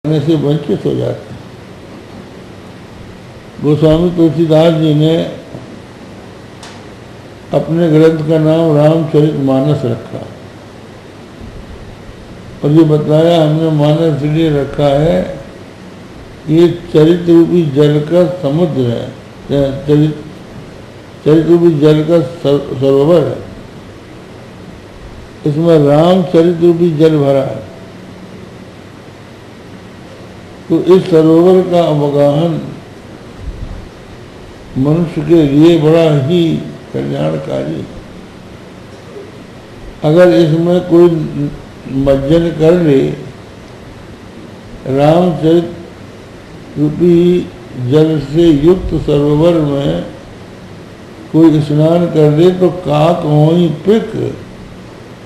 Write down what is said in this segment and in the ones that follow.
करने से वंचित हो जाते हैं। गोस्वामी तुलसीदास जी ने अपने ग्रंथ का नाम रामचरितमानस रखा और ये बताया हमने मानस इसलिए रखा है, ये चरित्र रूपी जल का समुद्र है, चरित्र रूपी जल का सरोवर है। इसमें रामचरित्र रूपी जल भरा है, तो इस सरोवर का अवगाहन मनुष्य के लिए बड़ा ही कल्याणकारी। अगर इसमें कोई मज्जन कर ले, रामचरित रूपी जल से युक्त सरोवर में कोई स्नान कर ले तो काक वहीं पिक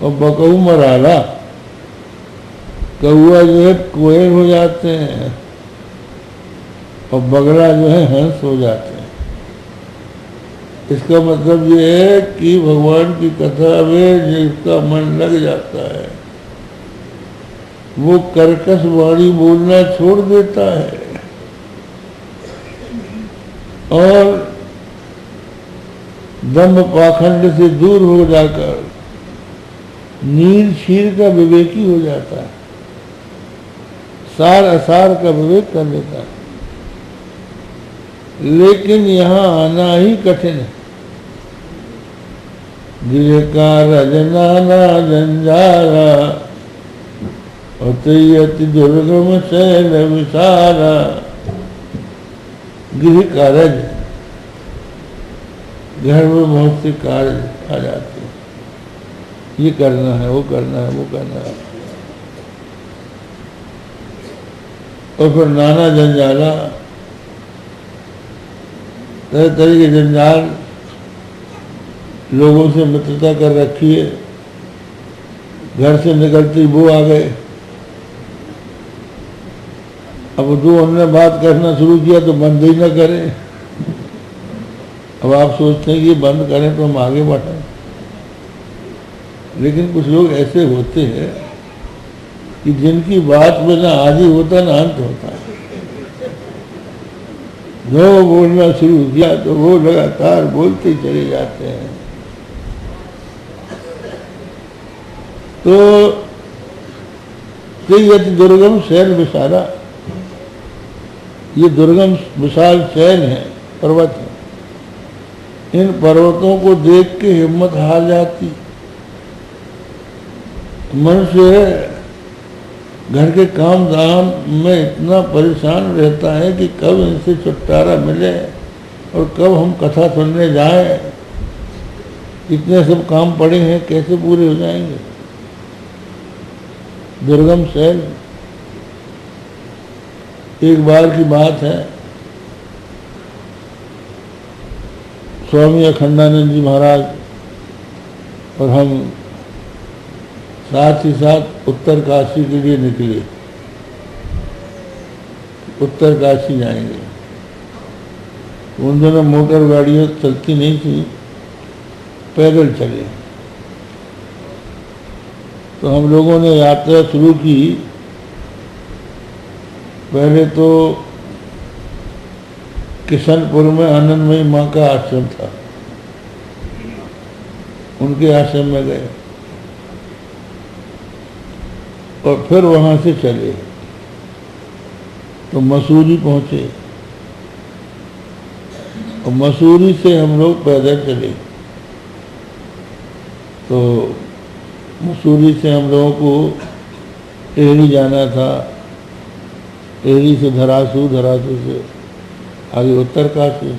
और बकऊ मराला, कौआ जो है कोयल हो जाते हैं और बगला जो है हंस हो जाते हैं। इसका मतलब ये है कि भगवान की कथा में जिसका मन लग जाता है वो कर्कश वाणी बोलना छोड़ देता है और दम्भ पाखंड से दूर हो जाकर नील क्षीर का विवेकी हो जाता है, सार असार का विवेक कर लेता है। लेकिन यहाँ आना ही कठिन है। गिर का रजनाना जंजारा अति दुर्गम शैल विसारा। गृह कार्य, घर में बहुत से कार्य आ जाते हैं, ये करना है, वो करना है, वो करना है, और फिर नाना जंजाला, तरह तरह के जंजाल, लोगों से मित्रता कर रखी है, घर से निकलते ही वो आ गए, अब जो उन्होंने बात करना शुरू किया तो बंद ही न करें। अब आप सोचते हैं कि बंद करें तो हम आगे बढ़ें, लेकिन कुछ लोग ऐसे होते हैं कि जिनकी बात में ना आदि होता ना अंत होता है। जो बोलना शुरू किया तो वो लगातार बोलते चले जाते हैं। तो यदि दुर्गम शैल विशाला, ये दुर्गम विशाल शैल है, पर्वत है, इन पर्वतों को देख के हिम्मत हार जाती। मनुष्य घर के काम धाम में इतना परेशान रहता है कि कब इनसे छुटकारा मिले और कब हम कथा सुनने जाएं। इतने सब काम पड़े हैं, कैसे पूरे हो जाएंगे। दुर्गम शैल। एक बार की बात है, स्वामी अखंडानंद जी महाराज और हम साथ ही साथ उत्तर काशी के लिए निकले। उत्तर काशी जाएंगे। उन दिनों मोटर गाड़ियाँ चलती नहीं थी, पैदल चले। तो हम लोगों ने यात्रा शुरू की। पहले तो किशनपुर में आनंदमयी माँ का आश्रम था, उनके आश्रम में गए और फिर वहाँ से चले तो मसूरी पहुँचे और मसूरी से हम लोग पैदल चले। तो मसूरी से हम लोगों को एहरी जाना था, एहरी से धरासू, धरासू से आगे उत्तर काशी।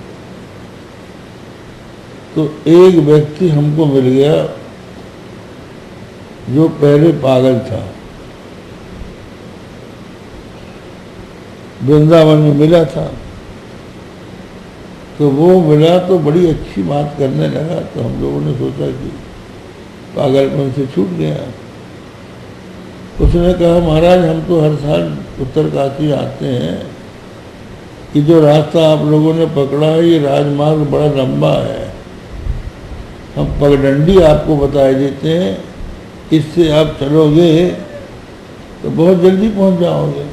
तो एक व्यक्ति हमको मिल गया जो पहले पागल था, वृंदावन में मिला था। तो वो मिला तो बड़ी अच्छी बात करने लगा। तो हम लोगों ने सोचा कि पागलपन से छूट गया। उसने कहा, महाराज हम तो हर साल उत्तर काशी आते हैं, कि जो रास्ता आप लोगों ने पकड़ा है ये राजमार्ग बड़ा लंबा है, हम पगडंडी आपको बताए देते हैं, इससे आप चलोगे तो बहुत जल्दी पहुंच जाओगे।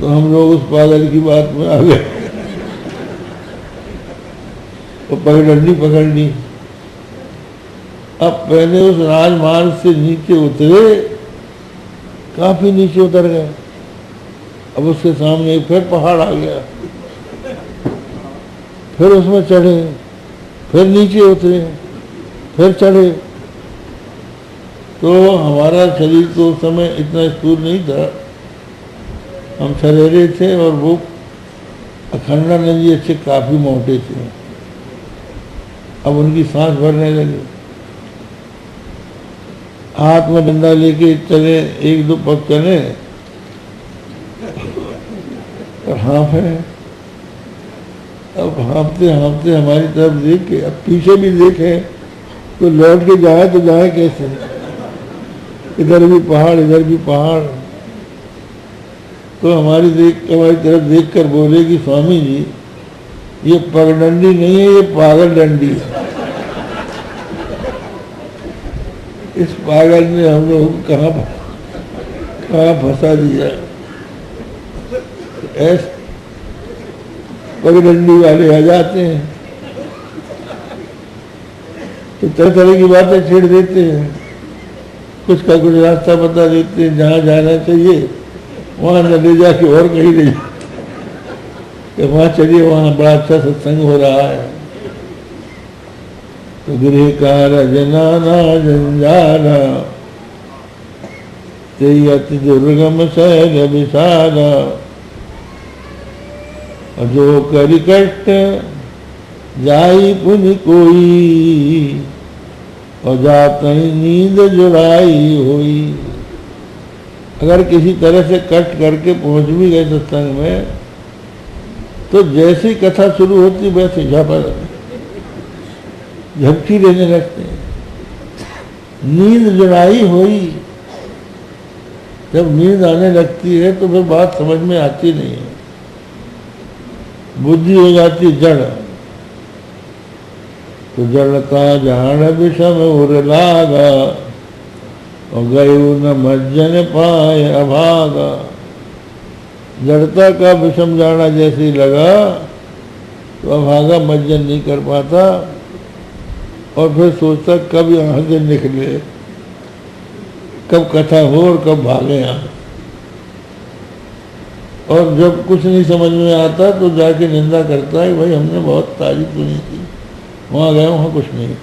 तो हम लोग उस पागल की बात में आ गए तो पगडंडी पकड़ ली। अब पहले उस राजमार्ग से नीचे उतरे, काफी नीचे उतर गए। अब उसके सामने एक फिर पहाड़ आ गया, फिर उसमें चढ़े, फिर नीचे उतरे, फिर चढ़े। तो हमारा शरीर तो उस समय इतना स्थूल नहीं था, हम शरीरे थे, और वो अखंडानंद जी अच्छे काफी मोटे थे। अब उनकी सांस भरने लगी, हाथ में डंडा लेके चले, एक दो पग चले और हाँफे। अब हाँफते हाँफते हमारी तरफ देख के, अब पीछे भी देखे तो लौट के जाए तो जाए कैसे, इधर भी पहाड़ इधर भी पहाड़। तो हमारी तरफ देखकर बोले कि स्वामी जी, ये पगडंडी नहीं है, ये पागल डंडी है। इस पागल ने हम लोग को कहाँ फंसा दिया। ऐसे पगडंडी वाले आ जाते हैं तो तरह तरह की बातें छेड़ देते हैं, कुछ का कुछ रास्ता बता देते हैं, जहाँ जाना चाहिए वहाँ न ले जाके और कहीं ले जाके वहाँ चलिए, वहाँ बड़ा अच्छा सत्संग हो रहा है। तो गृह कार जनाना जंजाला ते अति दुर्गम शैल विशाला, जो करि कष्ट जाई पुनि कोई, और जातहि नींद जुड़ाई हुई। अगर किसी तरह से कष्ट करके पहुंच भी गए सत्संग में, तो जैसी कथा शुरू होती वैसे झपकी लेने लगते हैं। नींद जुड़ाई हुई, जब नींद आने लगती है तो फिर बात समझ में आती नहीं है, बुद्धि हो जाती जड़। तो जड़ता जान विषम उर लागा, और गयु न मज्जन पाए अभागा। जड़ता का विषम जाना जैसे लगा तो अभागा मज्जन नहीं कर पाता, और फिर सोचता कब यहाँ से निकले, कब कथा हो और कब भागे यहाँ। और जब कुछ नहीं समझ में आता तो जाके निंदा करता है, भाई हमने बहुत तारीफ सुनी थी, वहाँ गए वहाँ कुछ नहीं।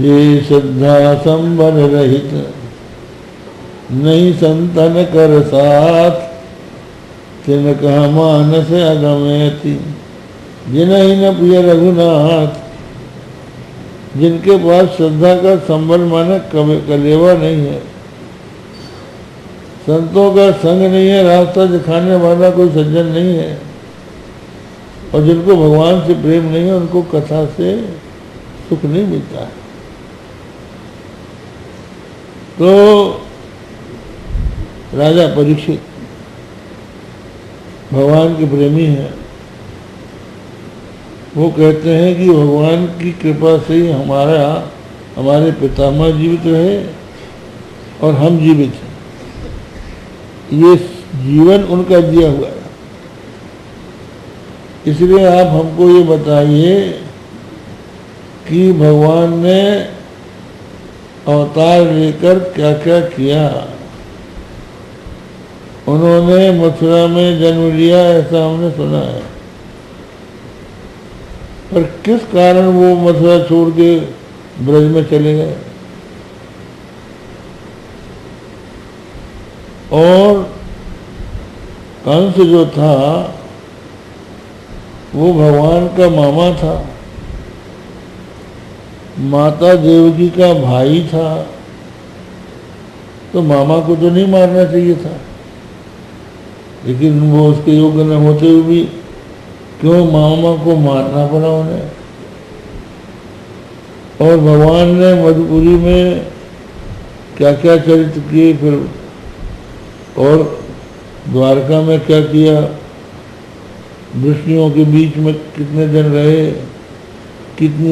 ये श्रद्धा संबल रहित नहीं संतन कर साथ, तिन कहा मानस अगमयति जिन्हीं न प्रिय रघुनाथ। जिनके पास श्रद्धा का संबल माने कलेवा नहीं है, संतों का संग नहीं है, रास्ता दिखाने वाला कोई सज्जन नहीं है, और जिनको भगवान से प्रेम नहीं है, उनको कथा से सुख नहीं मिलता है। तो राजा परीक्षित भगवान के प्रेमी हैं। वो कहते हैं कि भगवान की कृपा से ही हमारे पितामह जीवित रहे और हम जीवित हैं। ये जीवन उनका दिया हुआ है। इसलिए आप हमको ये बताइए कि भगवान ने अवतार लेकर क्या क्या किया। उन्होंने मथुरा में जन्म लिया ऐसा हमने सुना है, पर किस कारण वो मथुरा छोड़ के ब्रज में चले गए। और कंस जो था वो भगवान का मामा था, माता देवकी का भाई था, तो मामा को तो नहीं मारना चाहिए था, लेकिन वो उसके योग्य न होते हुए भी क्यों मामा को मारना पड़ा उन्हें। और भगवान ने मधुपुरी में क्या क्या चरित्र किए, फिर और द्वारका में क्या किया, वृष्णियों के बीच में कितने दिन रहे, कितनी